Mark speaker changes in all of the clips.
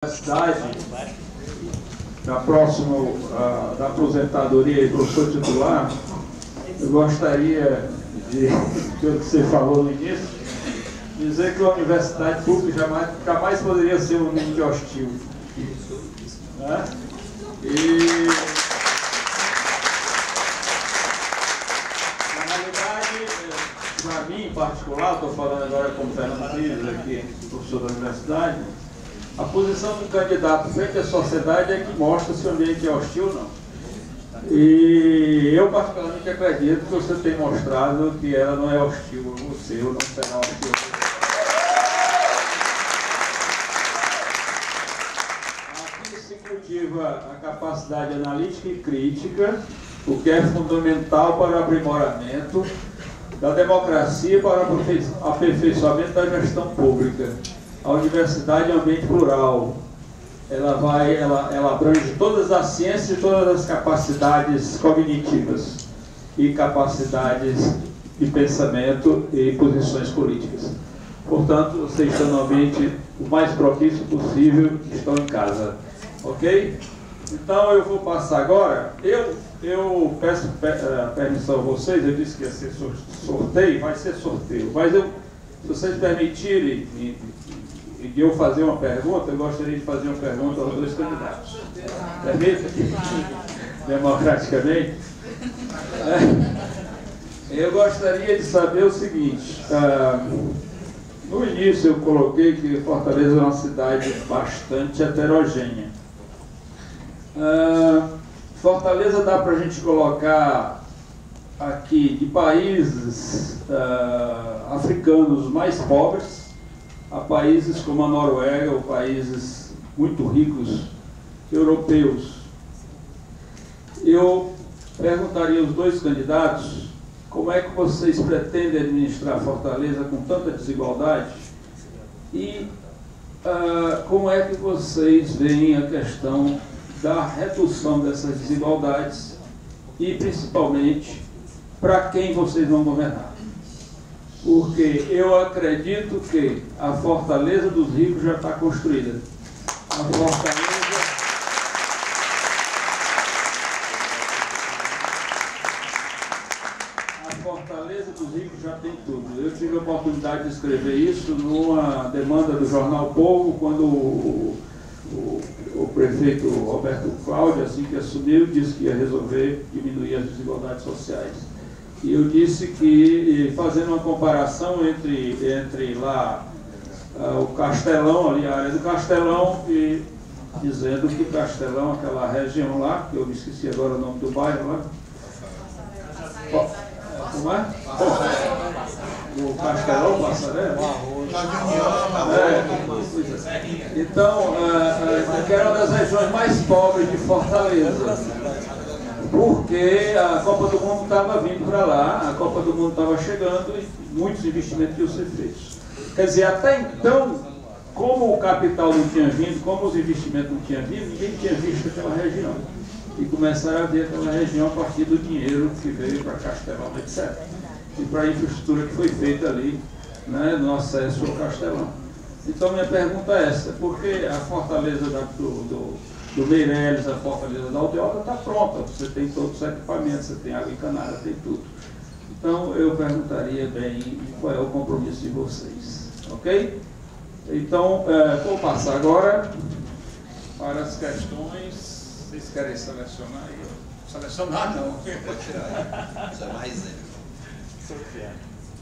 Speaker 1: Universidade, da aposentadoria e professor titular, eu gostaria de, pelo que você falou no início, dizer que a universidade pública jamais poderia ser um ambiente hostil. Né? E, na realidade, para mim em particular, estou falando agora como Fernando Pires, aqui, professor da universidade, a posição do candidato frente à sociedade é que mostra se o ambiente é hostil ou não. E eu particularmente acredito que você tem mostrado que ela não é hostil a você, ou não será hostil a você. Aqui se cultiva a capacidade analítica e crítica, o que é fundamental para o aprimoramento da democracia e para o aperfeiçoamento da gestão pública. A universidade é um ambiente plural. Ela abrange todas as ciências e todas as capacidades cognitivas e capacidades de pensamento e posições políticas. Portanto, vocês estão no ambiente o mais propício possível, estão em casa. Ok? Então eu vou passar agora. Eu peço permissão a vocês, eu disse que ia ser sorteio, vai ser sorteio. Mas se vocês permitirem de eu fazer uma pergunta, eu gostaria de fazer uma pergunta aos dois candidatos. Permita? Democraticamente. Eu gostaria de saber o seguinte. No início eu coloquei que Fortaleza é uma cidade bastante heterogênea. Fortaleza dá para a gente colocar aqui de países africanos mais pobres a países como a Noruega ou países muito ricos europeus. Eu perguntaria aos dois candidatos como é que vocês pretendem administrar Fortaleza com tanta desigualdade e como é que vocês veem a questão da redução dessas desigualdades e principalmente para quem vocês vão governar. Porque eu acredito que a Fortaleza dos ricos já está construída. A Fortaleza dos ricos já tem tudo. Eu tive a oportunidade de escrever isso numa demanda do jornal Povo, quando o prefeito Roberto Cláudio, assim que assumiu, disse que ia resolver diminuir as desigualdades sociais. E eu disse que, fazendo uma comparação entre lá o Castelão, ali a área do Castelão, e dizendo que o Castelão, aquela região lá, que eu me esqueci agora o nome do bairro lá. Como é? O Castelão, Passaré? Então, que era uma das regiões mais pobres de Fortaleza. Porque a Copa do Mundo estava vindo para lá, a Copa do Mundo estava chegando e muitos investimentos iam ser feitos. Quer dizer, até então, como o capital não tinha vindo, como os investimentos não tinham vindo, ninguém tinha visto aquela região. E começaram a ver aquela região a partir do dinheiro que veio para Castelão, etc. E para a infraestrutura que foi feita ali, né, no acesso ao Castelão. Então, minha pergunta é essa: por que a Fortaleza do Meireles, a Fortaleza da Aldeota está pronta, você tem todos os equipamentos, você tem água encanada, tem tudo. Então eu perguntaria bem qual é o compromisso de vocês, ok? Então vou passar agora para as questões. Vocês querem selecionar aí? Selecionar não.
Speaker 2: Isso é mais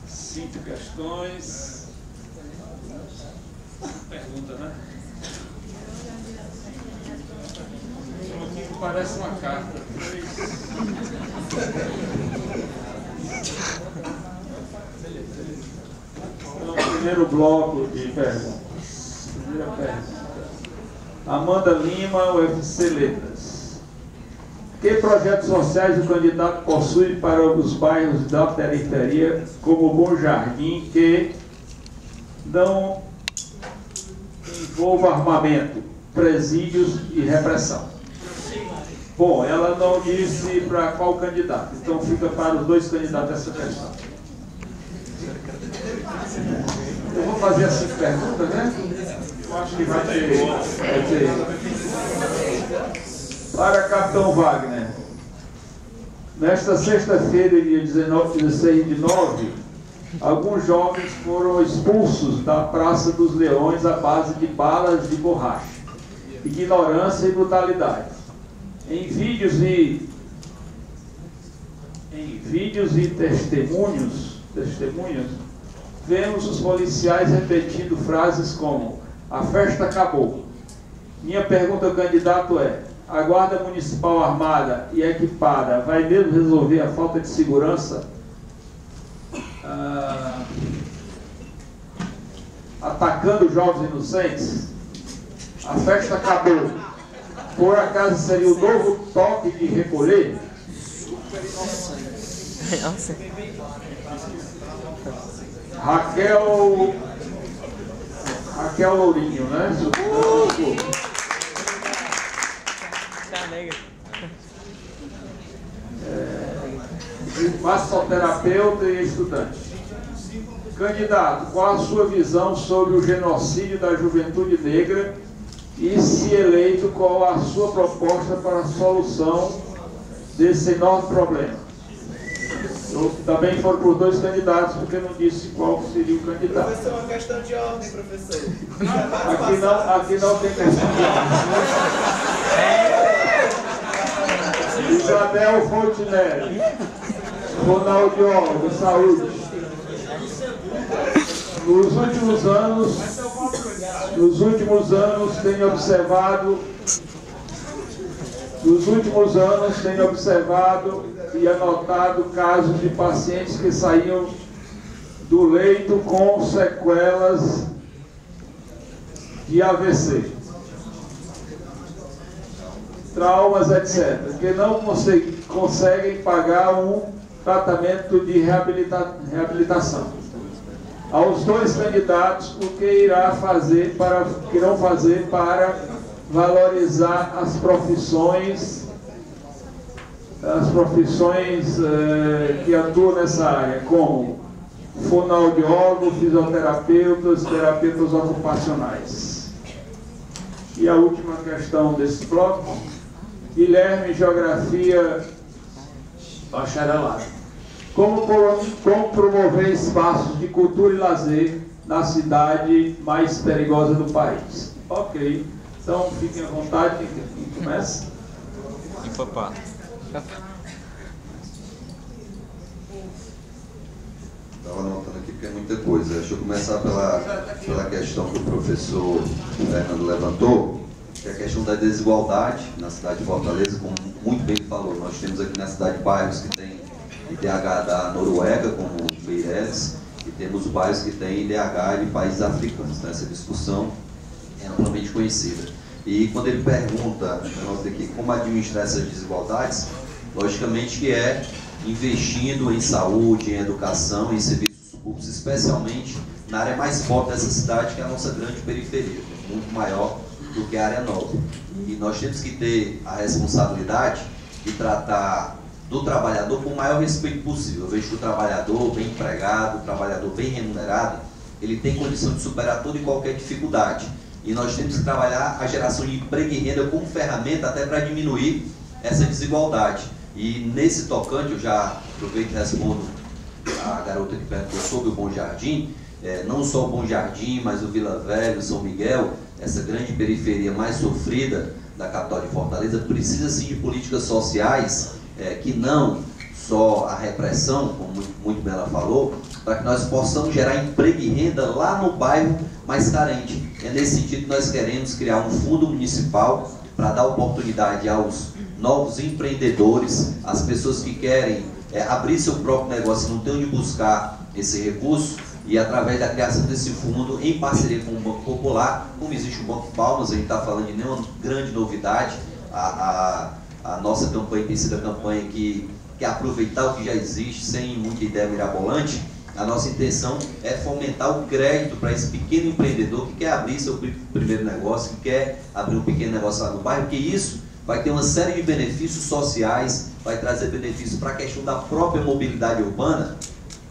Speaker 1: 5 questões. Pergunta, né? Parece uma carta. Então, primeiro bloco de perguntas. Primeira pergunta. Amanda Lima, UFC Letras. Que projetos sociais o candidato possui para os bairros da periferia, como Bom Jardim, que não envolva armamento, presídios e repressão? Bom, ela não disse para qual candidato, então fica para os dois candidatos essa questão. Eu vou fazer as 5 perguntas, né? Eu acho que vai ter. Para Capitão Wagner. Nesta sexta-feira, dia 16 de 9, alguns jovens foram expulsos da Praça dos Leões à base de balas de borracha, ignorância e brutalidade. Em vídeos e testemunhos, vemos os policiais repetindo frases como: a festa acabou. Minha pergunta ao candidato é: a Guarda Municipal armada e equipada vai mesmo resolver a falta de segurança atacando jovens inocentes? A festa acabou. Por acaso seria o novo toque de recolher? Raquel Lourinho, né? Massoterapeuta e estudante. Candidato, qual a sua visão sobre o genocídio da juventude negra e, se eleito, qual a sua proposta para a solução desse enorme problema? Também foram por dois candidatos, porque não disse qual seria o candidato.
Speaker 2: Professor, é uma questão de ordem, professor.
Speaker 1: Aqui não tem questão de ordem. Isabel Fontinelli, fonoaudiólogo, saúde. Nos últimos anos tenho observado e anotado casos de pacientes que saíam do leito com sequelas de AVC, traumas, etc., que não conseguem pagar um tratamento de reabilitação. Aos dois candidatos, o que irão fazer para valorizar as profissões que atuam nessa área, como fonoaudiólogo, fisioterapeutas, terapeutas ocupacionais? E a última questão desse bloco: Guilherme, Geografia, bacharelado. Como promover espaços de cultura e lazer na cidade mais perigosa do país? Ok, então fiquem à vontade, quem começa?
Speaker 3: E papá.
Speaker 2: Estava anotando aqui porque é muita coisa. Deixa eu começar pela questão que o professor Fernando levantou, que é a questão da desigualdade na cidade de Fortaleza. Como muito bem falou, nós temos aqui na cidade bairros que têm IDH da Noruega, como Meireles, e temos bairros que têm IDH de países africanos. Então, essa discussão é amplamente conhecida. E quando ele pergunta aqui como administrar essas desigualdades, logicamente que é investindo em saúde, em educação, em serviços públicos, especialmente na área mais pobre dessa cidade, que é a nossa grande periferia, muito maior do que a área nobre. E nós temos que ter a responsabilidade de tratar do trabalhador com o maior respeito possível. Eu vejo que o trabalhador bem empregado, o trabalhador bem remunerado, ele tem condição de superar toda e qualquer dificuldade. E nós temos que trabalhar a geração de emprego e renda como ferramenta até para diminuir essa desigualdade. E nesse tocante, eu já aproveito e respondo a garota que perguntou sobre o Bom Jardim. Não só o Bom Jardim, mas o Vila Velha, o São Miguel, essa grande periferia mais sofrida da capital de Fortaleza, precisa sim de políticas sociais, que não só a repressão, como muito bem ela falou, para que nós possamos gerar emprego e renda lá no bairro mais carente. É nesse sentido que nós queremos criar um fundo municipal para dar oportunidade aos novos empreendedores, às pessoas que querem abrir seu próprio negócio e não tem onde buscar esse recurso, e através da criação desse fundo, em parceria com o Banco Popular, como existe o Banco Palmas, a gente está falando de nenhuma grande novidade. A nossa campanha tem sido a campanha que aproveitar o que já existe, sem muita ideia mirabolante. A nossa intenção é fomentar o crédito para esse pequeno empreendedor que quer abrir seu primeiro negócio, que quer abrir um pequeno negócio lá no bairro, porque isso vai ter uma série de benefícios sociais, vai trazer benefícios para a questão da própria mobilidade urbana,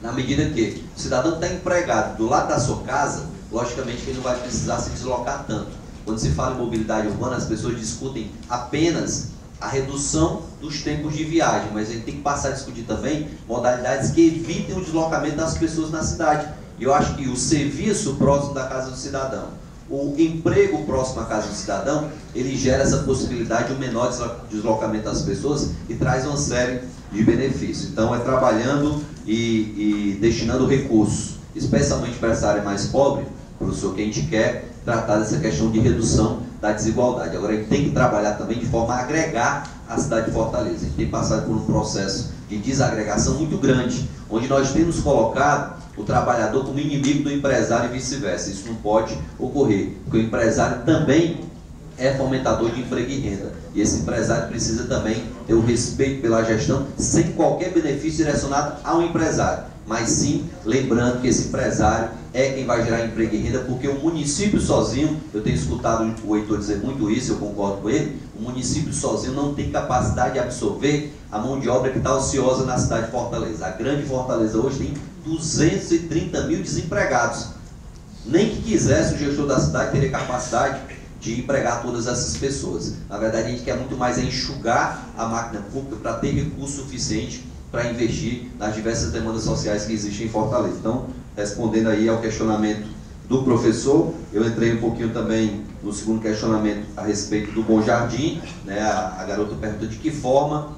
Speaker 2: na medida que o cidadão está empregado do lado da sua casa, logicamente que ele não vai precisar se deslocar tanto. Quando se fala em mobilidade urbana, as pessoas discutem apenas a redução dos tempos de viagem, mas a gente tem que passar a discutir também modalidades que evitem o deslocamento das pessoas na cidade. E eu acho que o serviço próximo da casa do cidadão, o emprego próximo à casa do cidadão, ele gera essa possibilidade de um menor deslocamento das pessoas e traz uma série de benefícios. Então é trabalhando e destinando recursos, especialmente para essa área mais pobre, professor, que a gente quer tratar dessa questão de redução da desigualdade. Agora a gente tem que trabalhar também de forma a agregar a cidade de Fortaleza. A gente tem passado por um processo de desagregação muito grande, onde nós temos colocado o trabalhador como inimigo do empresário e vice-versa. Isso não pode ocorrer, porque o empresário também é fomentador de emprego e renda. E esse empresário precisa também ter o respeito pela gestão, sem qualquer benefício direcionado ao empresário, mas sim lembrando que esse empresário é quem vai gerar emprego e renda, porque o município sozinho, eu tenho escutado o Heitor dizer muito isso, eu concordo com ele, o município sozinho não tem capacidade de absorver a mão de obra que está ociosa na cidade de Fortaleza. A grande Fortaleza hoje tem 230 mil desempregados. Nem que quisesse o gestor da cidade teria capacidade de empregar todas essas pessoas. Na verdade, a gente quer muito mais enxugar a máquina pública para ter recurso suficiente para investir nas diversas demandas sociais que existem em Fortaleza. Então, respondendo aí ao questionamento do professor, eu entrei um pouquinho também no segundo questionamento a respeito do Bom Jardim, né? A garota pergunta de que forma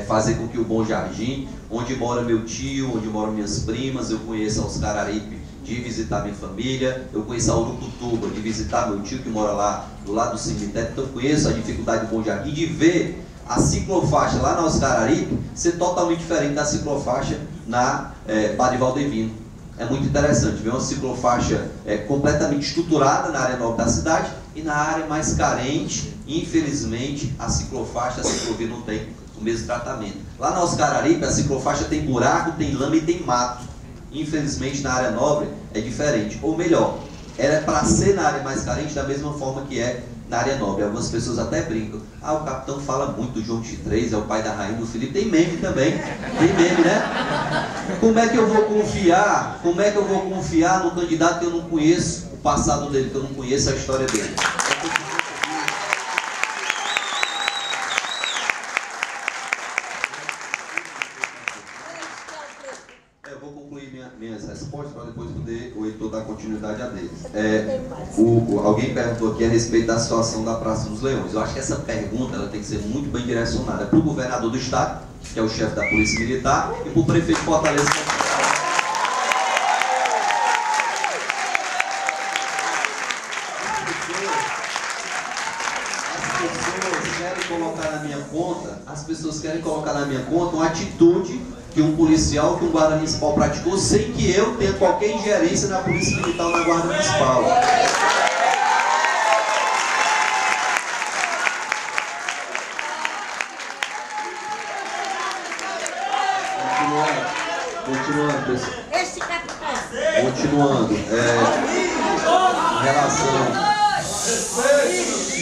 Speaker 2: fazer com que o Bom Jardim, onde mora meu tio, onde moram minhas primas, eu conheço a Oscar Aripe de visitar minha família, eu conheço a Urucutuba de visitar meu tio que mora lá do lado do cemitério, então eu conheço a dificuldade do Bom Jardim de ver a ciclofaixa lá na Oscar Aripe ser totalmente diferente da ciclofaixa na Padre Valdevino. É muito interessante ver uma ciclofaixa completamente estruturada na área nobre da cidade e na área mais carente, infelizmente, a ciclofaixa, a ciclovia não tem o mesmo tratamento. Lá na Oscar Aripe, a ciclofaixa tem buraco, tem lama e tem mato. Infelizmente, na área nobre é diferente. Ou melhor, era para ser na área mais carente da mesma forma que é na área nobre. Algumas pessoas até brincam. Ah, o capitão fala muito do João XXIII, é o pai da rainha do Felipe. Tem meme também. Tem meme, né? Como é que eu vou confiar? Como é que eu vou confiar num candidato que eu não conheço o passado dele, que eu não conheço a história dele? Eu vou concluir minhas respostas para depois poder o Heitor dar continuidade a deles. Alguém perguntou aqui a respeito da situação da Praça dos Leões. Eu acho que essa pergunta ela tem que ser muito bem direcionada para o governador do estado, que é o chefe da Polícia Militar, e para o prefeito de Fortaleza. As pessoas querem colocar na minha conta uma atitude que um policial, que um guarda municipal praticou sem que eu tenha qualquer ingerência na Polícia Militar ou na Guarda Municipal. Continuando, pessoal.
Speaker 4: Esse capitão.
Speaker 2: Continuando.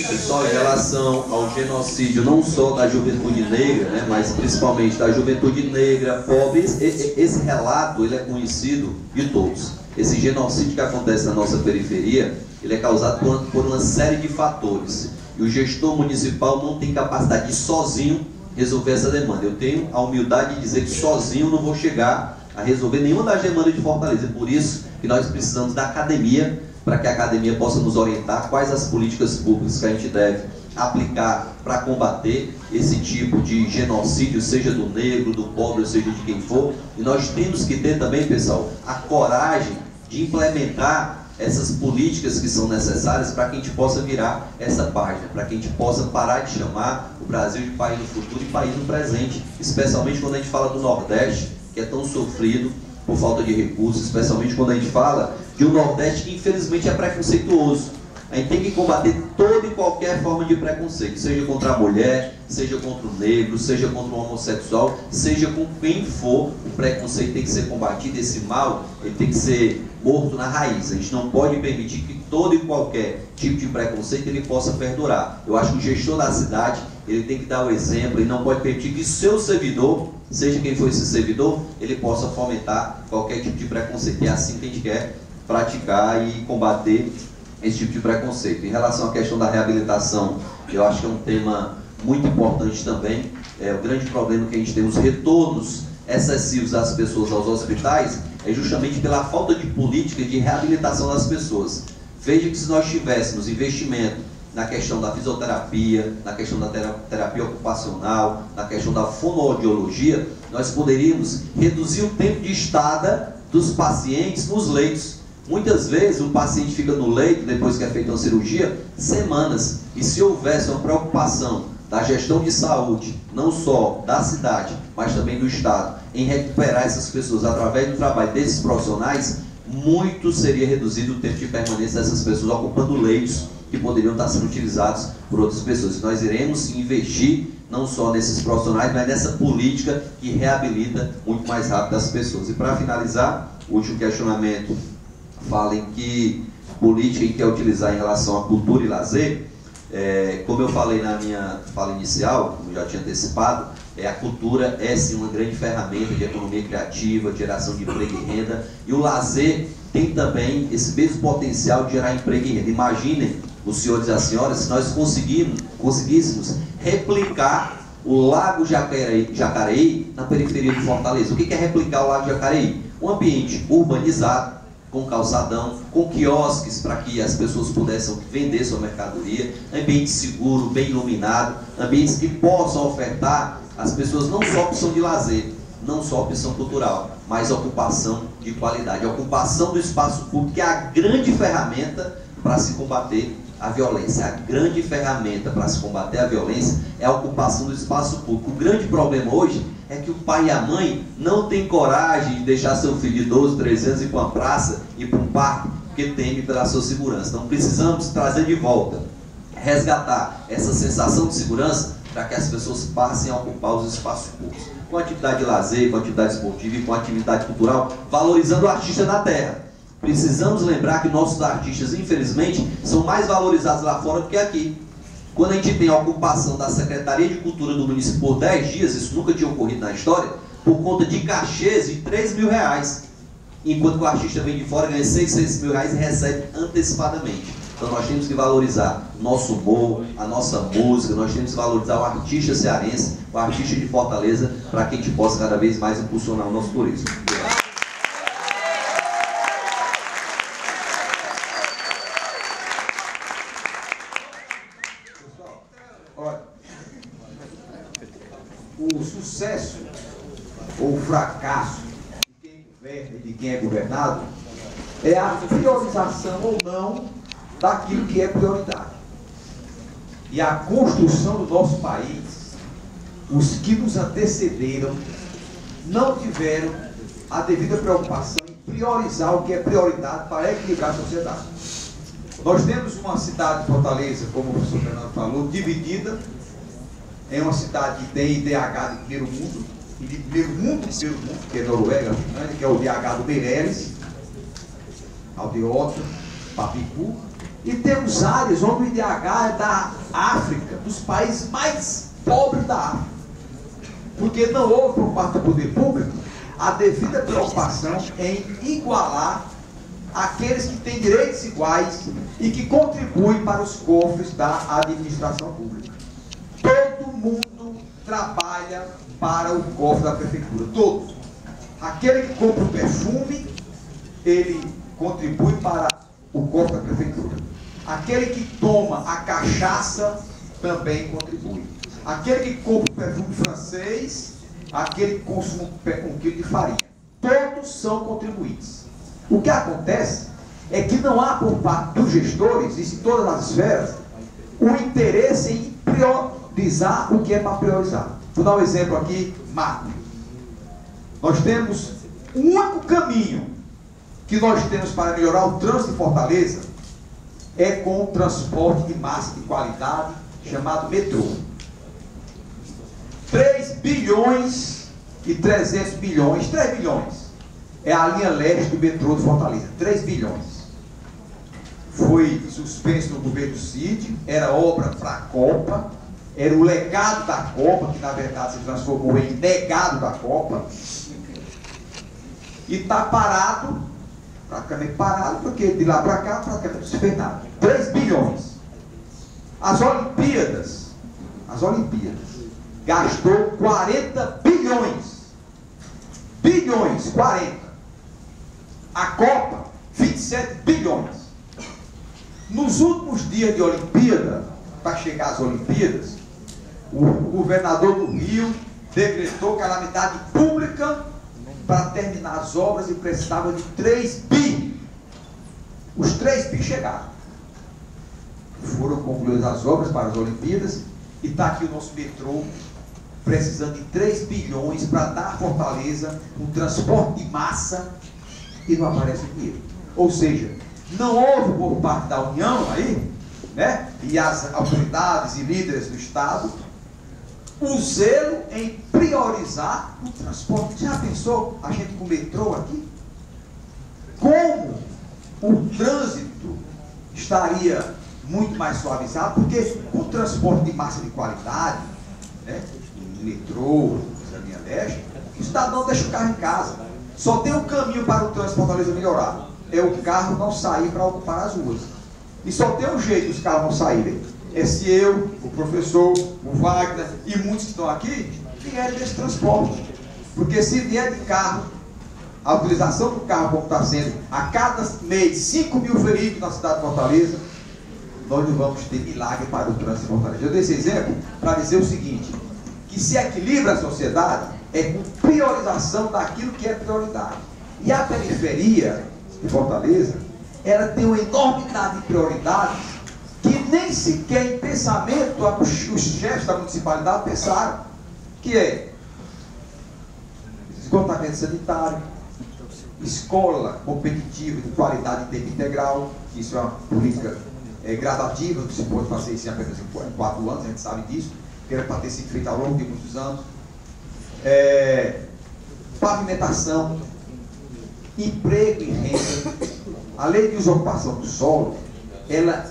Speaker 2: Pessoal, em relação ao genocídio não só da juventude negra, né, mas principalmente da juventude negra, pobre, esse relato ele é conhecido de todos. Esse genocídio que acontece na nossa periferia, ele é causado por uma série de fatores. E o gestor municipal não tem capacidade de sozinho resolver essa demanda. Eu tenho a humildade de dizer que sozinho não vou chegar a resolver nenhuma das demandas de Fortaleza. É por isso que nós precisamos da academia, para que a academia possa nos orientar quais as políticas públicas que a gente deve aplicar para combater esse tipo de genocídio, seja do negro, do pobre, seja de quem for. E nós temos que ter também, pessoal, a coragem de implementar essas políticas que são necessárias para que a gente possa virar essa página, para que a gente possa parar de chamar o Brasil de país no futuro e país no presente, especialmente quando a gente fala do Nordeste, que é tão sofrido por falta de recursos, especialmente quando a gente fala de um Nordeste que infelizmente é preconceituoso. A gente tem que combater toda e qualquer forma de preconceito, seja contra a mulher, seja contra o negro, seja contra o homossexual, seja com quem for, o preconceito tem que ser combatido, esse mal ele tem que ser morto na raiz. A gente não pode permitir que todo e qualquer tipo de preconceito ele possa perdurar. Eu acho que o gestor da cidade ele tem que dar o exemplo e não pode permitir que seu servidor, seja quem for esse servidor, ele possa fomentar qualquer tipo de preconceito. E é assim que a gente quer praticar e combater esse tipo de preconceito. Em relação à questão da reabilitação, eu acho que é um tema muito importante também. O grande problema que a gente tem, os retornos excessivos das pessoas aos hospitais, é justamente pela falta de política de reabilitação das pessoas. Veja que se nós tivéssemos investimento na questão da fisioterapia, na questão da terapia ocupacional, na questão da fonoaudiologia, nós poderíamos reduzir o tempo de estada dos pacientes nos leitos. Muitas vezes o paciente fica no leito, depois que é feita uma cirurgia, semanas. E se houvesse uma preocupação da gestão de saúde, não só da cidade, mas também do Estado, em recuperar essas pessoas através do trabalho desses profissionais, muito seria reduzido o tempo de permanência dessas pessoas ocupando leitos que poderiam estar sendo utilizados por outras pessoas. Nós iremos investir não só nesses profissionais, mas nessa política que reabilita muito mais rápido as pessoas. E para finalizar, o último questionamento fala em que política que quer utilizar em relação à cultura e lazer. Como eu falei na minha fala inicial, como já tinha antecipado, a cultura é sim uma grande ferramenta de economia criativa, de geração de emprego e renda, e o lazer tem também esse mesmo potencial de gerar emprego e renda. Imaginem, os senhores e as senhoras, se nós conseguíssemos replicar o Lago Jacareí na periferia de Fortaleza. O que é replicar o Lago Jacareí? Um ambiente urbanizado, com calçadão, com quiosques para que as pessoas pudessem vender sua mercadoria, ambiente seguro, bem iluminado, ambientes que possam ofertar às pessoas não só opção de lazer, não só opção cultural, mas ocupação de qualidade. A ocupação do espaço público é a grande ferramenta para se combater a violência. A grande ferramenta para se combater a violência é a ocupação do espaço público. O grande problema hoje é que o pai e a mãe não têm coragem de deixar seu filho de 12, 13 anos ir para uma praça, ir para um parque, porque teme pela sua segurança. Então precisamos trazer de volta, resgatar essa sensação de segurança para que as pessoas passem a ocupar os espaços públicos, com atividade de lazer, com atividade esportiva e com atividade cultural, valorizando o artista da terra. Precisamos lembrar que nossos artistas, infelizmente, são mais valorizados lá fora do que aqui. Quando a gente tem a ocupação da Secretaria de Cultura do município por 10 dias, isso nunca tinha ocorrido na história, por conta de cachês de 3 mil reais. Enquanto que o artista vem de fora, ganha 600 mil reais e recebe antecipadamente. Então nós temos que valorizar o nosso humor, a nossa música, nós temos que valorizar o artista cearense, o artista de Fortaleza, para que a gente possa cada vez mais impulsionar o nosso turismo.
Speaker 4: Olha, o sucesso ou o fracasso de quem governa e de quem é governado é a priorização ou não daquilo que é prioridade. E a construção do nosso país, os que nos antecederam não tiveram a devida preocupação em priorizar o que é prioridade para equilibrar a sociedade. Nós temos uma cidade de Fortaleza, como o professor Fernando falou, dividida em uma cidade que tem IDH de primeiro mundo, e de primeiro mundo, que é Noruega, que é o IDH do Meireles, Aldeota, Papicu, e temos áreas onde o IDH é da África, dos países mais pobres da África, porque não houve por parte do poder público a devida preocupação em igualar aqueles que têm direitos iguais e que contribuem para os cofres da administração pública. Todo mundo trabalha para o cofre da prefeitura, todos. Aquele que compra o perfume, ele contribui para o cofre da prefeitura. Aquele que toma a cachaça também contribui. Aquele que compra o perfume francês, aquele que consome um quilo de farinha, todos são contribuintes. O que acontece é que não há por parte dos gestores, isso em todas as esferas, o interesse em priorizar o que é para priorizar. Vou dar um exemplo aqui, macro. Nós temos o único caminho que nós temos para melhorar o trânsito em Fortaleza é com o transporte de massa de qualidade, chamado metrô. 3 bilhões e 300 milhões, 3 bilhões. É a linha leste do metrô de Fortaleza, 3 bilhões. Foi suspenso no governo Cid, era obra para a Copa, era o legado da Copa, que na verdade se transformou em negado da Copa, e está parado praticamente parado, porque de lá para cá praticamente não se fez nada. 3 bilhões. As Olimpíadas gastou 40 bilhões. Bilhões, 40. A Copa, 27 bilhões. Nos últimos dias de Olimpíada, para chegar às Olimpíadas, o governador do Rio decretou calamidade pública para terminar as obras e precisava de 3 bi. Os 3 bi chegaram. Foram concluídas as obras para as Olimpíadas e está aqui o nosso metrô precisando de 3 bilhões para dar à Fortaleza um transporte de massa e não aparece dinheiro. Ou seja, não houve por parte da União aí, né, e as autoridades e líderes do Estado, o zelo em priorizar o transporte. Já pensou a gente com o metrô aqui? Como o trânsito estaria muito mais suavizado? Porque o transporte de massa de qualidade, né, o metrô, a linha leste, o cidadão deixa o carro em casa. Só tem um caminho para o trânsito Fortaleza melhorar: é o carro não sair para ocupar as ruas. E só tem um jeito dos carros não saírem: é se eu, o professor, o Wagner e muitos que estão aqui vierem desse transporte. Porque se vier de carro, a utilização do carro como está sendo a cada mês 5 mil veículos na cidade de Fortaleza, nós não vamos ter milagre para o trânsito de Fortaleza. Eu dei esse exemplo para dizer o seguinte: que se equilibra a sociedade é com priorização daquilo que é prioridade. E a periferia de Fortaleza, ela tem uma enormidade de prioridades que nem sequer em pensamento os chefes da municipalidade pensaram, que é esgotamento sanitário, escola competitiva de qualidade em tempo integral. Isso é uma política gradativa, não se pode fazer isso em apenas 4 anos, a gente sabe disso, que era para ter sido feito ao longo de muitos anos. Pavimentação, emprego e renda. A lei de usurpação do solo, ela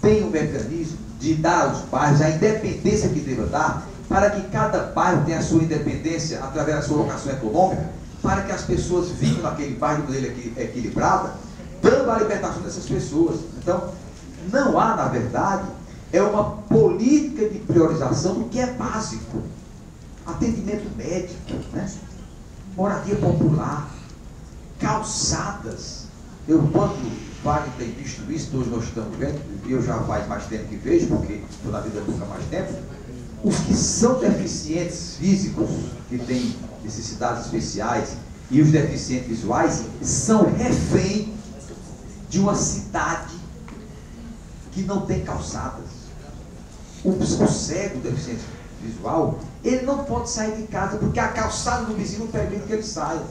Speaker 4: tem um mecanismo de dar aos bairros a independência que deva dar, para que cada bairro tenha a sua independência através da sua locação econômica, para que as pessoas vivam naquele bairro de maneira equilibrada, dando a libertação dessas pessoas. Então, não há, na verdade, uma política de priorização do que é básico: atendimento médico, né? Moradia popular, calçadas. Eu, quando o Wagner tem visto isso, todos nós estamos vendo, e eu já faz mais tempo que vejo, porque estou na vida pública há mais tempo, os que são deficientes físicos, que têm necessidades especiais, e os deficientes visuais, são refém de uma cidade que não tem calçadas. O cego, o deficiente visual, ele não pode sair de casa, porque a calçada do vizinho não permite que ele saia,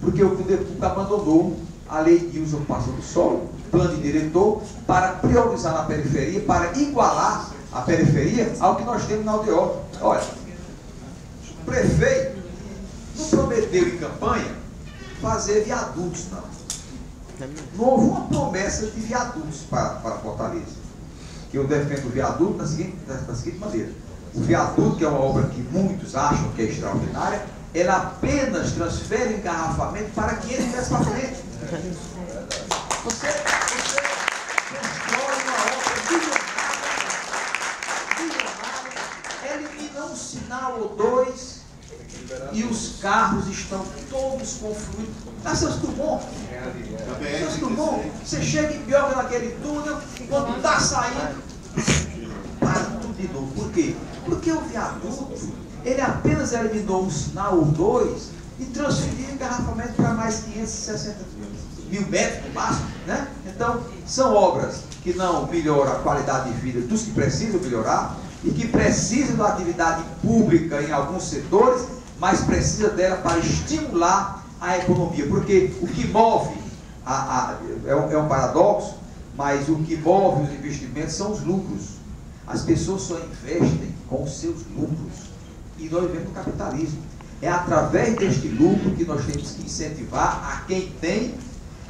Speaker 4: porque o poder público abandonou a lei de usurpação do solo, plano de diretor, para priorizar na periferia, para igualar a periferia ao que nós temos na aldeota. Olha, o prefeito não prometeu em campanha fazer viadutos, não. Não houve uma promessa de viadutos para Fortaleza. Que eu defendo o viaduto da seguinte maneira: o viaduto, que é uma obra que muitos acham que é extraordinária, ela apenas transfere engarrafamento para que ele desce para frente. Você constrói uma obra milionária, elimina um sinal ou dois, e os carros estão todos confluindo. Na Santos Dumont, você chega em Bioga naquele túnel, quando está saindo, para tudo de novo. Por quê? Porque o viaduto, ele apenas eliminou um sinal ou dois e transferiu o engarrafamento para mais 560 mil metros no máximo, né? Então, são obras que não melhoram a qualidade de vida dos que precisam melhorar e que precisam da atividade pública em alguns setores, mas precisa dela para estimular a economia, porque o que move, é um paradoxo, mas o que move os investimentos são os lucros. As pessoas só investem com os seus lucros, e nós vivemos no capitalismo. É através deste lucro que nós temos que incentivar a quem tem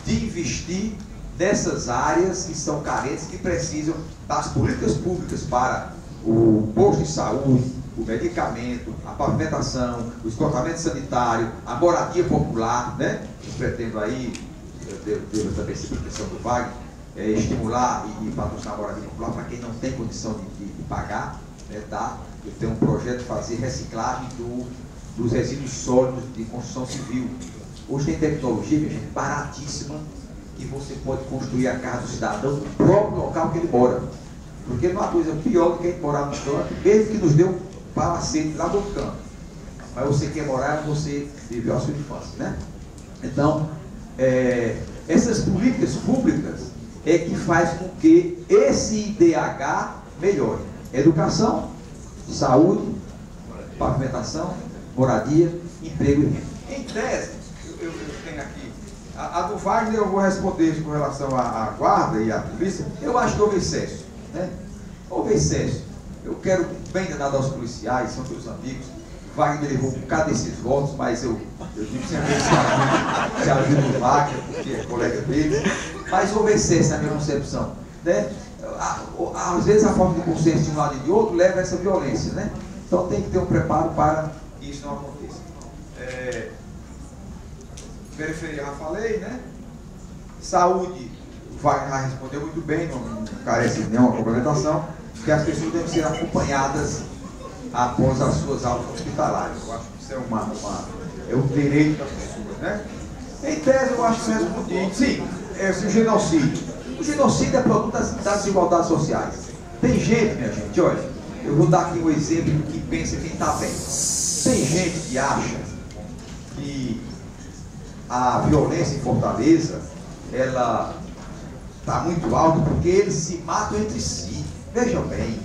Speaker 4: de investir nessas áreas que são carentes, que precisam das políticas públicas para o posto de saúde, o medicamento, a pavimentação, o esgotamento sanitário, a moradia popular, né? Eu pretendo aí devo também ser proteção do Wagner, estimular e patrocinar a moradia popular para quem não tem condição de pagar, né, tá? Eu tenho um projeto de fazer reciclagem dos resíduos sólidos de construção civil. Hoje tem tecnologia, minha gente, baratíssima, que você pode construir a casa do cidadão no próprio local que ele mora. Porque não há coisa pior do que a gente morar no canto, mesmo que nos dê um palacete lá do canto. Mas você quer morar, você viveu a sua infância, né? Então, essas políticas públicas é que faz com que esse IDH melhore. Educação, saúde, pavimentação, moradia, emprego e renda. Em tese, eu tenho aqui, a do Wagner eu vou responder com relação à guarda e à polícia. Eu acho que houve excesso, né? Houve excesso. Eu quero bem danado aos policiais, são meus amigos. Wagner levou um bocado desses votos, mas eu digo sempre se ajuda o Wagner, porque é colega dele. Mas houve excesso na minha concepção, né? Às vezes a falta de consciência de um lado e de outro leva a essa violência, né? Então tem que ter um preparo para que isso não aconteça. Periferia já falei, né? Saúde, o Wagner já respondeu muito bem, não carece de nenhuma complementação, que as pessoas devem ser acompanhadas após as suas altas hospitalares. Eu acho que isso é um direito das pessoas, né? Em tese, eu acho que eu respondi. Sim, o genocídio. O genocídio é produto das desigualdades sociais. Tem gente, minha gente, olha, eu vou dar aqui um exemplo do que pensa quem está bem. Tem gente que acha que a violência em Fortaleza, ela está muito alta porque eles se matam entre si. Vejam bem,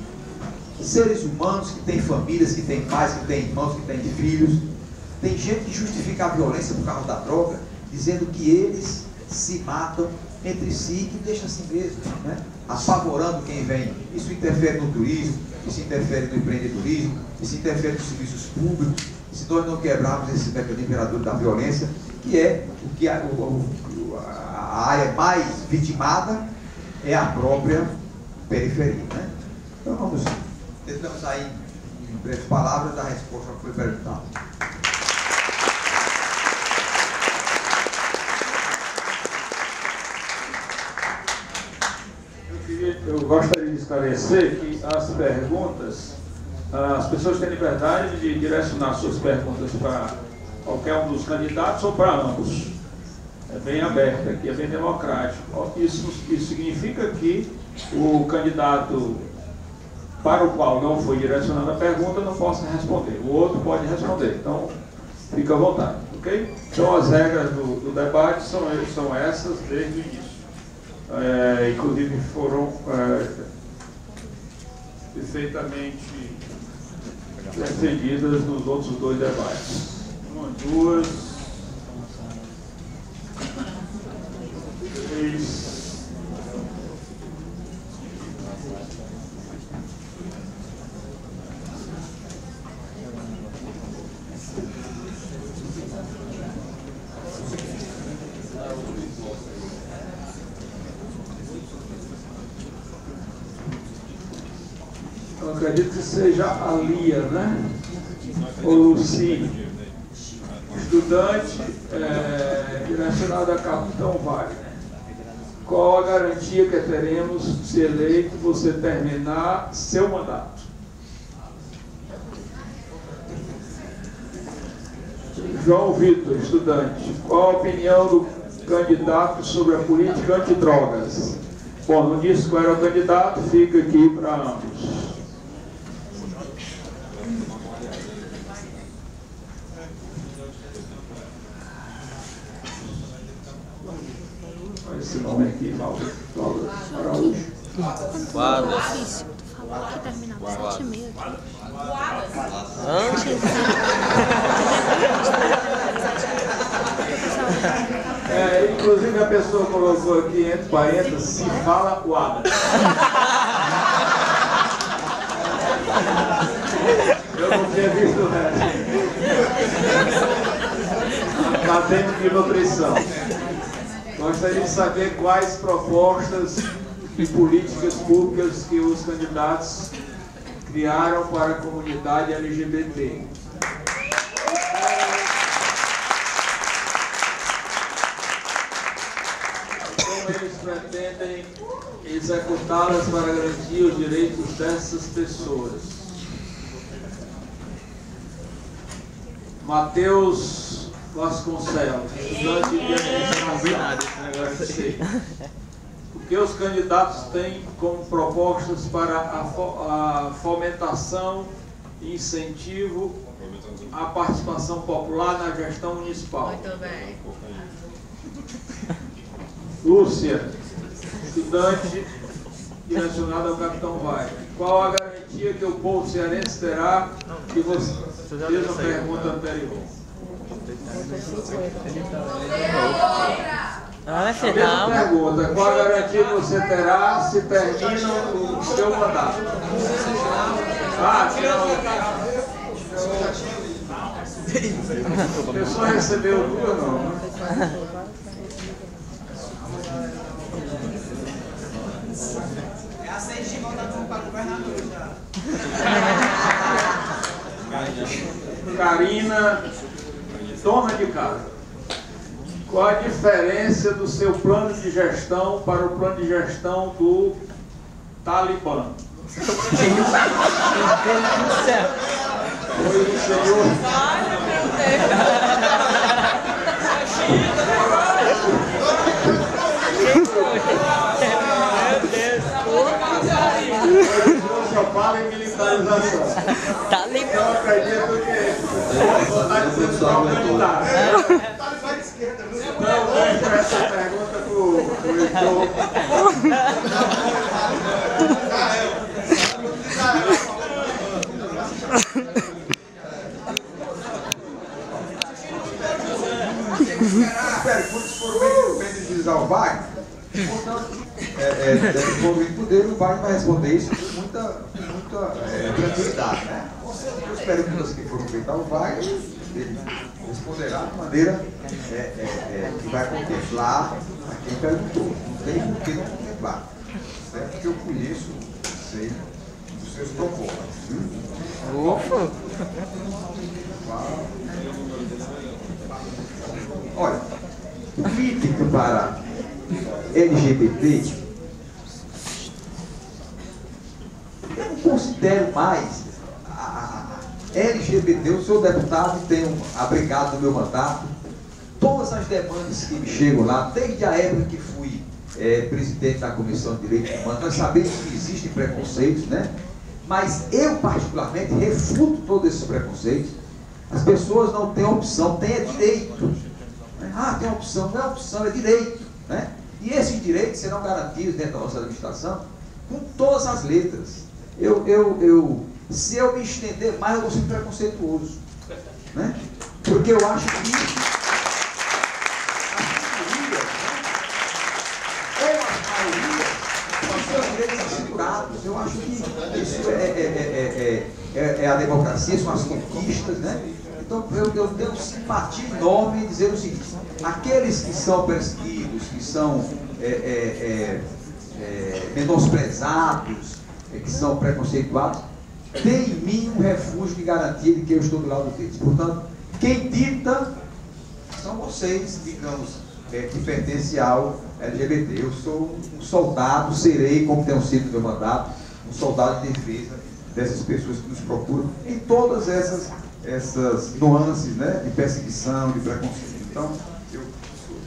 Speaker 4: seres humanos que têm famílias, que têm pais, que têm irmãos, que têm filhos. Tem gente que justifica a violência por causa da droga, dizendo que eles se matam entre si, que deixa assim mesmo, né? Apavorando quem vem. Isso interfere no turismo, isso interfere no empreendedorismo, isso interfere nos serviços públicos. Se nós não quebrarmos esse mecanismo imperador da violência, que é o que a área mais vitimada é a própria periferia, né? Então tentamos aí, em breves palavras, dar a resposta ao que foi perguntado.
Speaker 1: Eu gostaria de esclarecer que as perguntas, as pessoas têm liberdade de direcionar suas perguntas para qualquer um dos candidatos ou para ambos. É bem aberto aqui, é bem democrático. Isso significa que o candidato para o qual não foi direcionada a pergunta não possa responder. O outro pode responder. Então, fica à vontade, ok? Então, as regras do debate são essas desde o início. Inclusive foram perfeitamente defendidas nos outros dois debates. 1, 2, 3. Eu acredito que seja a Lia, né? Ou Luci, estudante direcionado a Capitão Wagner. Qual a garantia que teremos, se eleito, você terminar seu mandato? João Vitor, estudante. Qual a opinião do candidato sobre a política antidrogas? Bom, não disse qual era o candidato, fica aqui para ambos. Esse nome aqui, Paulo Araújo.
Speaker 3: Guarda.
Speaker 5: Difícil. Tu falou que terminava 7h30.
Speaker 1: Inclusive a pessoa colocou aqui entre parênteses, se fala Guarda. Eu não tinha visto o resto. Acadêmico de nutrição. Gostaria de saber quais propostas e políticas públicas que os candidatos criaram para a comunidade LGBT. pretendem executá-las para garantir os direitos dessas pessoas? Matheus Vasconcelos, estudante de administração. O que os candidatos têm como propostas para a fomentação e incentivo à participação popular na gestão municipal?
Speaker 6: Muito bem.
Speaker 1: Lúcia, estudante direcionada ao Capitão Wagner. Qual a garantia que o povo cearense terá que você fez a pergunta anterior?
Speaker 6: Ah,
Speaker 1: A mesma pergunta, qual a garantia que você terá se termina o seu mandato? Ah, a pessoa recebeu tudo ou não?
Speaker 7: É a 6 de volta para governador já.
Speaker 1: Karina, dona de casa. Qual a diferença do seu plano de gestão para o plano de gestão do Talibã? Oi, senhor. Só fala em militarização.
Speaker 6: Talibã.
Speaker 1: Eu acredito que vou estar dizendo só militar. Então, deixa essa pergunta para o Heitor.
Speaker 4: As perguntas foram bem dirigidas ao Wagner, portanto, desenvolvendo poder, o Wagner vai responder isso com muita tranquilidade, né? As perguntas que foram feitas ao Wagner, ele responderá de maneira que vai contemplar a quem perguntou. Não tem por que não contemplar, certo? Porque eu conheço, sei dos seus propósitos.
Speaker 6: Ufa!
Speaker 4: Olha, política para LGBT, eu não considero mais a LGBT. Eu sou deputado e tenho abrigado no meu mandato todas as demandas que me chegam lá, desde a época que fui presidente da Comissão de Direitos Humanos. Nós sabemos que existem preconceitos, né? Mas eu, particularmente, refuto todos esses preconceitos. As pessoas não têm opção, têm direito. Ah, tem opção, não é opção, é direito, né? E esses direitos serão garantidos dentro da nossa administração com todas as letras. Se eu me estender mais, eu vou ser preconceituoso, né? Porque eu acho que as seus direitos assegurados. Eu acho que isso é a democracia, são as conquistas, né? Então eu tenho simpatia enorme em dizer o seguinte: aqueles que são perseguidos, que são menosprezados, que são preconceituados, tem em mim um refúgio de garantia de que eu estou do lado deles. Portanto, quem dita são vocês, digamos, que pertencem ao LGBT. Eu sou um soldado, serei, como tenho sido no meu mandato, um soldado de defesa dessas pessoas que nos procuram em todas essas nuances, né, de perseguição, de preconceito. Então,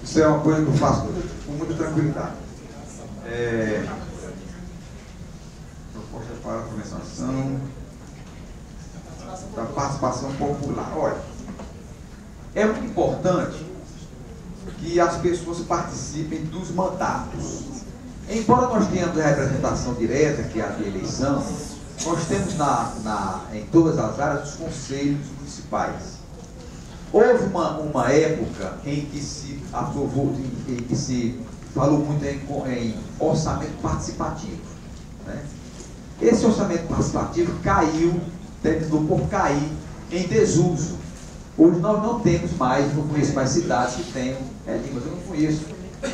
Speaker 4: isso é uma coisa que eu faço com muita tranquilidade. Proposta para a começação da participação popular. Olha, é muito importante que as pessoas participem dos mandatos. Embora nós tenhamos a representação direta, que é a de eleição, nós temos em todas as áreas os conselhos municipais. Houve uma época em que se aprovou, em que se falou muito em orçamento participativo, né? Esse orçamento participativo terminou por cair em desuso. Hoje nós não temos mais, não conheço mais cidades que tenham, mas eu não conheço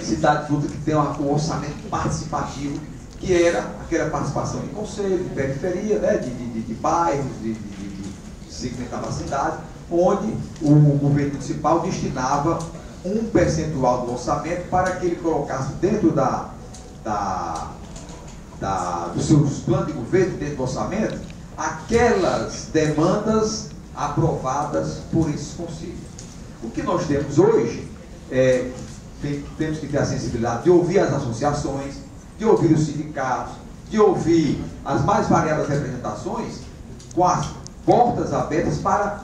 Speaker 4: cidades que tenham um orçamento participativo, que era aquela participação de conselho, de periferia, né, de bairros, de segmentava a cidade, onde o governo municipal destinava um percentual do orçamento para que ele colocasse dentro dos seus planos de governo dentro do orçamento, aquelas demandas aprovadas por esses conselhos. O que nós temos hoje é, temos que ter a sensibilidade de ouvir as associações, de ouvir os sindicatos, de ouvir as mais variadas representações, com as portas abertas para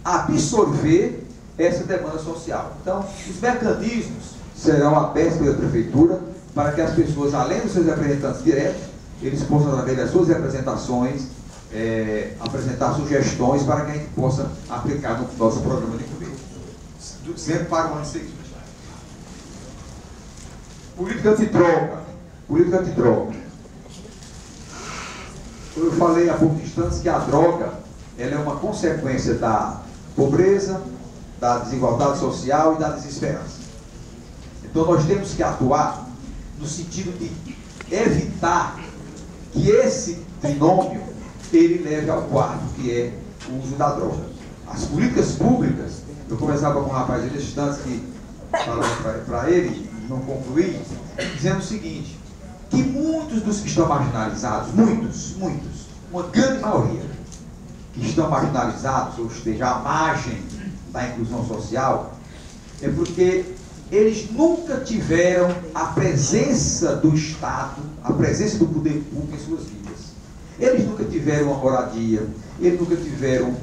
Speaker 4: absorver essa demanda social. Então, os mecanismos serão abertos pela Prefeitura para que as pessoas, além dos seus representantes diretos, eles possam, através das suas representações, apresentar sugestões para que a gente possa aplicar no nosso programa de governo. Sempre para o ano seguinte. Política antidroga. Política antidroga. Eu falei há poucos instantes que a droga ela é uma consequência da pobreza, da desigualdade social e da desesperança. Então nós temos que atuar no sentido de evitar que esse trinômio ele leve ao quarto, que é o uso da droga. As políticas públicas, eu conversava com um rapaz de instantes que falava para ele, não concluí, dizendo o seguinte, que muitos dos que estão marginalizados, muitos, uma grande maioria, que estão marginalizados, ou esteja à margem da inclusão social, é porque eles nunca tiveram a presença do Estado, a presença do poder público em suas vidas. Eles nunca tiveram uma moradia, eles nunca tiveram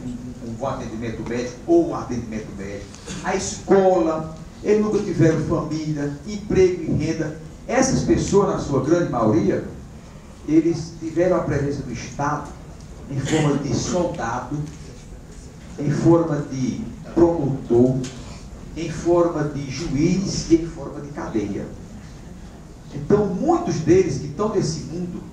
Speaker 4: um bom atendimento médico ou um atendimento médico, a escola, eles nunca tiveram família, emprego e renda. Essas pessoas, na sua grande maioria, eles tiveram a presença do Estado em forma de soldado, em forma de promotor, em forma de juiz e em forma de cadeia. Então, muitos deles que estão nesse mundo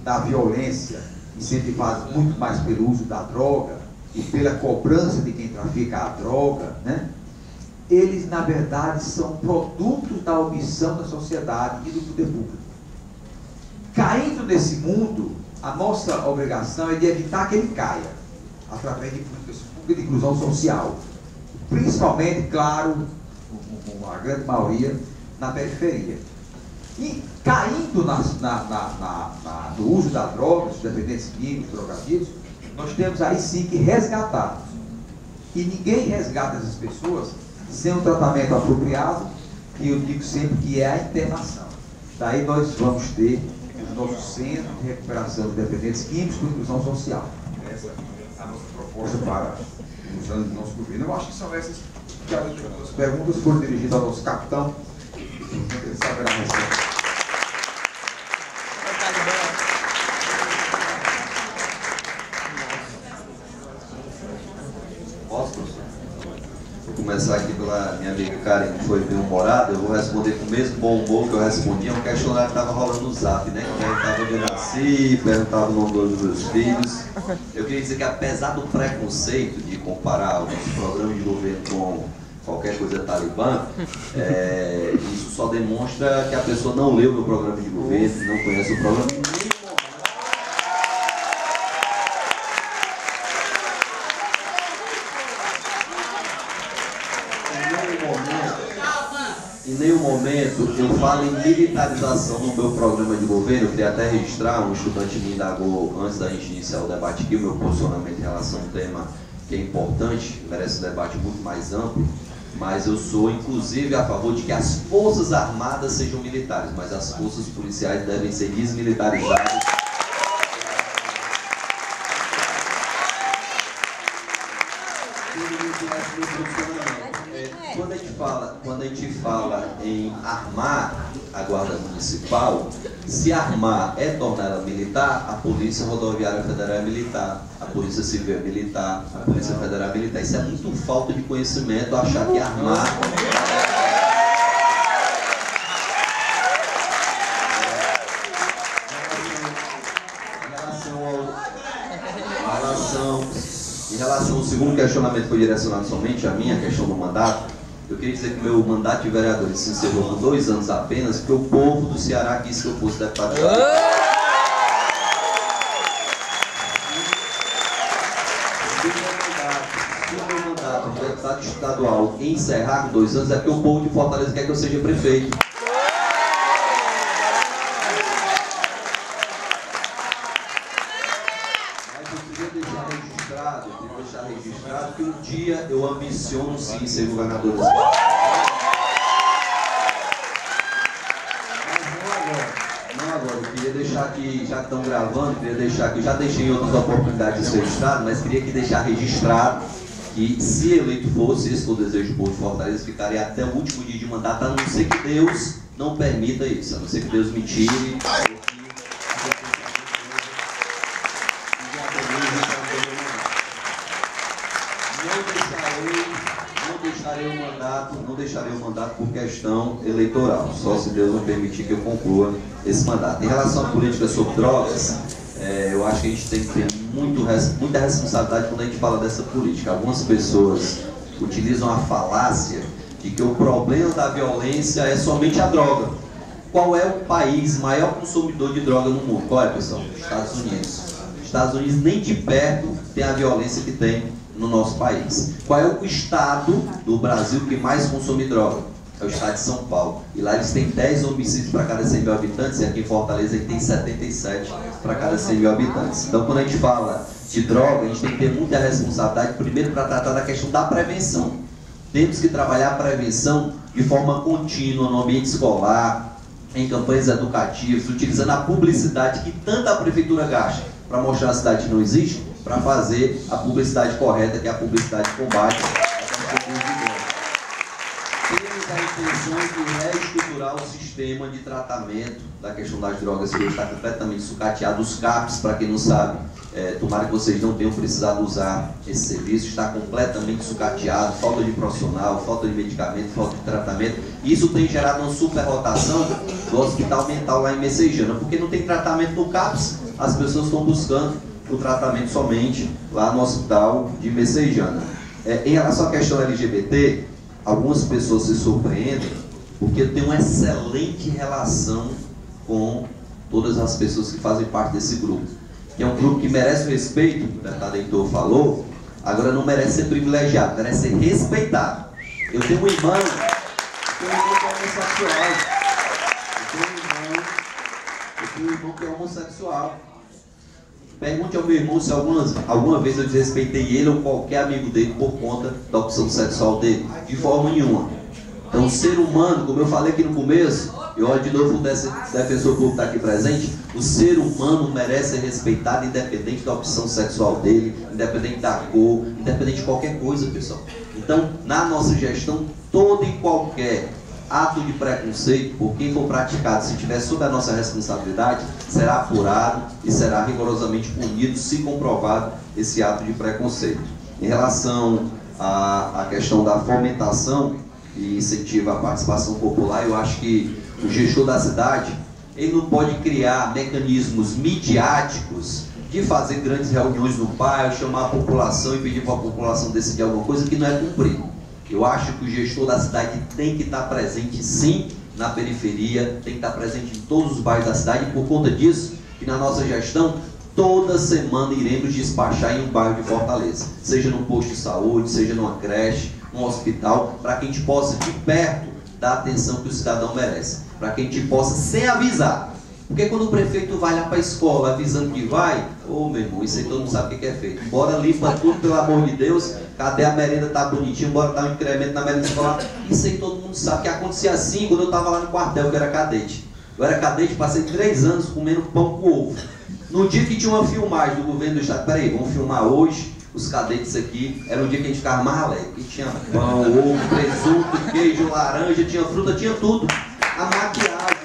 Speaker 4: da violência, incentivados muito mais pelo uso da droga e pela cobrança de quem trafica a droga, né? Eles, na verdade, são produtos da omissão da sociedade e do poder público. Caindo nesse mundo, a nossa obrigação é de evitar que ele caia, através de políticas públicas de inclusão social. Principalmente, claro, a grande maioria, na periferia. E caindo no uso da droga, dos dependentes químicos, drogadictos, nós temos aí sim que resgatar. E ninguém resgata essas pessoas sem um tratamento apropriado, e eu digo sempre que é a internação. Daí nós vamos ter os nossos centros de recuperação de dependentes químicos com inclusão social. Essa é a nossa proposta para os anos do nosso governo. Eu acho que são essas que as perguntas foram dirigidas ao nosso capitão. Ele saberá responder.
Speaker 2: Vou começar aqui pela minha amiga Karen, que foi bem-humorada. Eu vou responder com o mesmo bom humor que eu respondi a um questionário que estava rolando no Zap, né? Que perguntava onde eu nasci, perguntava o nome dos meus filhos. Eu queria dizer que, apesar do preconceito de comparar o nosso programa de governo com qualquer coisa talibã, isso só demonstra que a pessoa não leu meu programa de governo, não conhece o programa. Em nenhum momento eu falo em militarização no meu programa de governo. Eu queria até registrar, um estudante me indagou antes da gente iniciar o debate aqui, o meu posicionamento em relação a um tema que é importante, merece um debate muito mais amplo, mas eu sou inclusive a favor de que as forças armadas sejam militares, mas as forças policiais devem ser desmilitarizadas. Quando a gente fala em armar a Guarda Municipal, se armar é tornar ela militar, a Polícia Rodoviária Federal é militar, a Polícia Civil é militar, a Polícia Federal é militar. Isso é muito falta de conhecimento, achar que armar... Em relação ao segundo questionamento que foi direcionado somente a mim, a questão do mandato, eu queria dizer que o meu mandato de vereador se encerrou por 2 anos apenas, porque o povo do Ceará quis que eu fosse deputado estadual. Se o meu mandato de deputado estadual encerrar com 2 anos, é porque o povo de Fortaleza quer que eu seja prefeito. deixar registrado que um dia eu ambiciono sim ser governador desse estado. Mas não agora. Eu queria deixar aqui, já que estão gravando, queria deixar que eu já deixei em outras oportunidades de ser estado, mas queria que deixar registrado que se eleito fosse, esse for o desejo do povo de Fortaleza, ficaria até o último dia de mandato, a não ser que Deus não permita isso, a não ser que Deus me tire. Não deixarei o mandato por questão eleitoral, só se Deus não permitir que eu conclua esse mandato. Em relação à política sobre drogas, eu acho que a gente tem que ter muita responsabilidade quando a gente fala dessa política. Algumas pessoas utilizam a falácia de que o problema da violência é somente a droga. Qual é o país maior consumidor de droga no mundo? Qual é, pessoal? Estados Unidos. Estados Unidos nem de perto tem a violência que tem no nosso país. Qual é o estado do Brasil que mais consome droga? É o estado de São Paulo. E lá eles têm 10 homicídios para cada 100 mil habitantes, e aqui em Fortaleza ele tem 77 para cada 100 mil habitantes. Então, quando a gente fala de droga, a gente tem que ter muita responsabilidade, primeiro, para tratar da questão da prevenção. Temos que trabalhar a prevenção de forma contínua no ambiente escolar, em campanhas educativas, utilizando a publicidade que tanta a prefeitura gasta para mostrar a cidade que não existe, para fazer a publicidade correta, que é a publicidade de combate. Temos a intenção de reestruturar o sistema de tratamento da questão das drogas, que hoje está completamente sucateado. Os CAPs, para quem não sabe, tomara que vocês não tenham precisado usar esse serviço, está completamente sucateado, falta de profissional, falta de medicamento, falta de tratamento. Isso tem gerado uma superlotação do hospital mental lá em Messejana, porque não tem tratamento no CAPs, as pessoas estão buscando o tratamento somente lá no hospital de Messejana. Em relação à questão LGBT, algumas pessoas se surpreendem porque eu tenho uma excelente relação com todas as pessoas que fazem parte desse grupo, que é um grupo que merece o respeito, o deputado Heitor falou, agora não merece ser privilegiado, merece ser respeitado. Eu tenho um irmão que é homossexual. Eu tenho um irmão que é homossexual. Pergunte ao meu irmão se alguma vez eu desrespeitei ele ou qualquer amigo dele por conta da opção sexual dele. De forma nenhuma. Então, o ser humano, como eu falei aqui no começo, e olha de novo o defensor público está aqui presente, o ser humano merece ser respeitado independente da opção sexual dele, independente da cor, independente de qualquer coisa, pessoal. Então, na nossa gestão, todo e qualquer ato de preconceito, por quem for praticado, se estiver sob a nossa responsabilidade, será apurado e será rigorosamente punido se comprovado esse ato de preconceito. Em relação à questão da fomentação e incentivo à participação popular, eu acho que o gestor da cidade, ele não pode criar mecanismos midiáticos de fazer grandes reuniões no bairro, chamar a população e pedir para a população decidir alguma coisa que não é cumprido. Eu acho que o gestor da cidade tem que estar presente, sim, na periferia, tem que estar presente em todos os bairros da cidade, e por conta disso, que na nossa gestão, toda semana iremos despachar em um bairro de Fortaleza, seja num posto de saúde, seja numa creche, num hospital, para que a gente possa, de perto, dar a atenção que o cidadão merece, para que a gente possa, sem avisar. Porque quando o prefeito vai lá para a escola avisando que vai, meu irmão, isso aí todo mundo sabe o que é feito. Bora limpa tudo, pelo amor de Deus, cadê a merenda, tá bonitinho, bora dar um incremento na merenda escolar. Isso aí todo mundo sabe que acontecia assim quando eu estava lá no quartel, que eu era cadete. Eu era cadete, passei 3 anos comendo pão com ovo. No dia que tinha uma filmagem do governo do estado, peraí, vamos filmar hoje, os cadetes aqui, era um dia que a gente ficava mais alegre, que tinha pão, ovo, presunto, queijo, laranja, tinha fruta, tinha tudo. A maquiagem.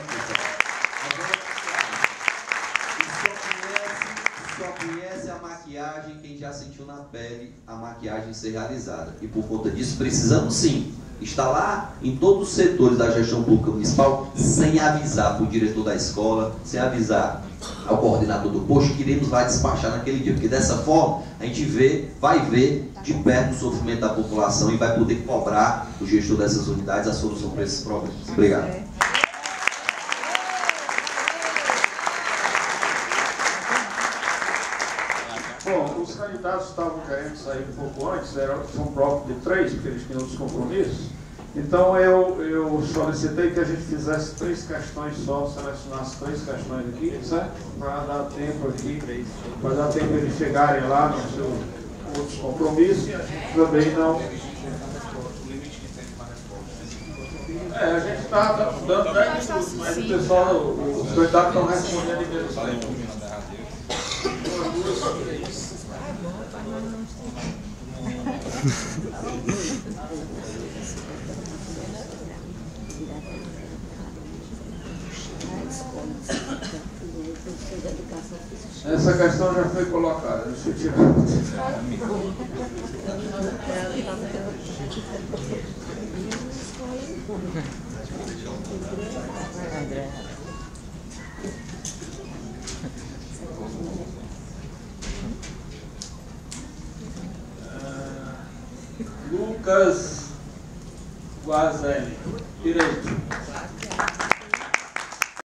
Speaker 2: Quem já sentiu na pele a maquiagem ser realizada. E por conta disso, precisamos sim estar lá em todos os setores da gestão pública municipal, sem avisar para o diretor da escola, sem avisar ao coordenador do posto, que iremos lá despachar naquele dia. Porque dessa forma, a gente vai ver de perto o sofrimento da população e vai poder cobrar o gestor dessas unidades a solução para esses problemas. Obrigado.
Speaker 1: Bom, os candidatos estavam querendo sair um pouco antes, são próprios de 3, porque eles tinham outros compromissos. Então eu solicitei que a gente fizesse 3 questões só, selecionasse 3 questões aqui, certo? Para dar tempo aqui, para dar tempo de eles chegarem lá no seu outros compromissos e a gente também não. A gente está dando 10 minutos, mas o pessoal, os candidatos estão respondendo em menos tempo. Essa questão já foi colocada, deixa eu tirar. Lucas Guazelli, direito.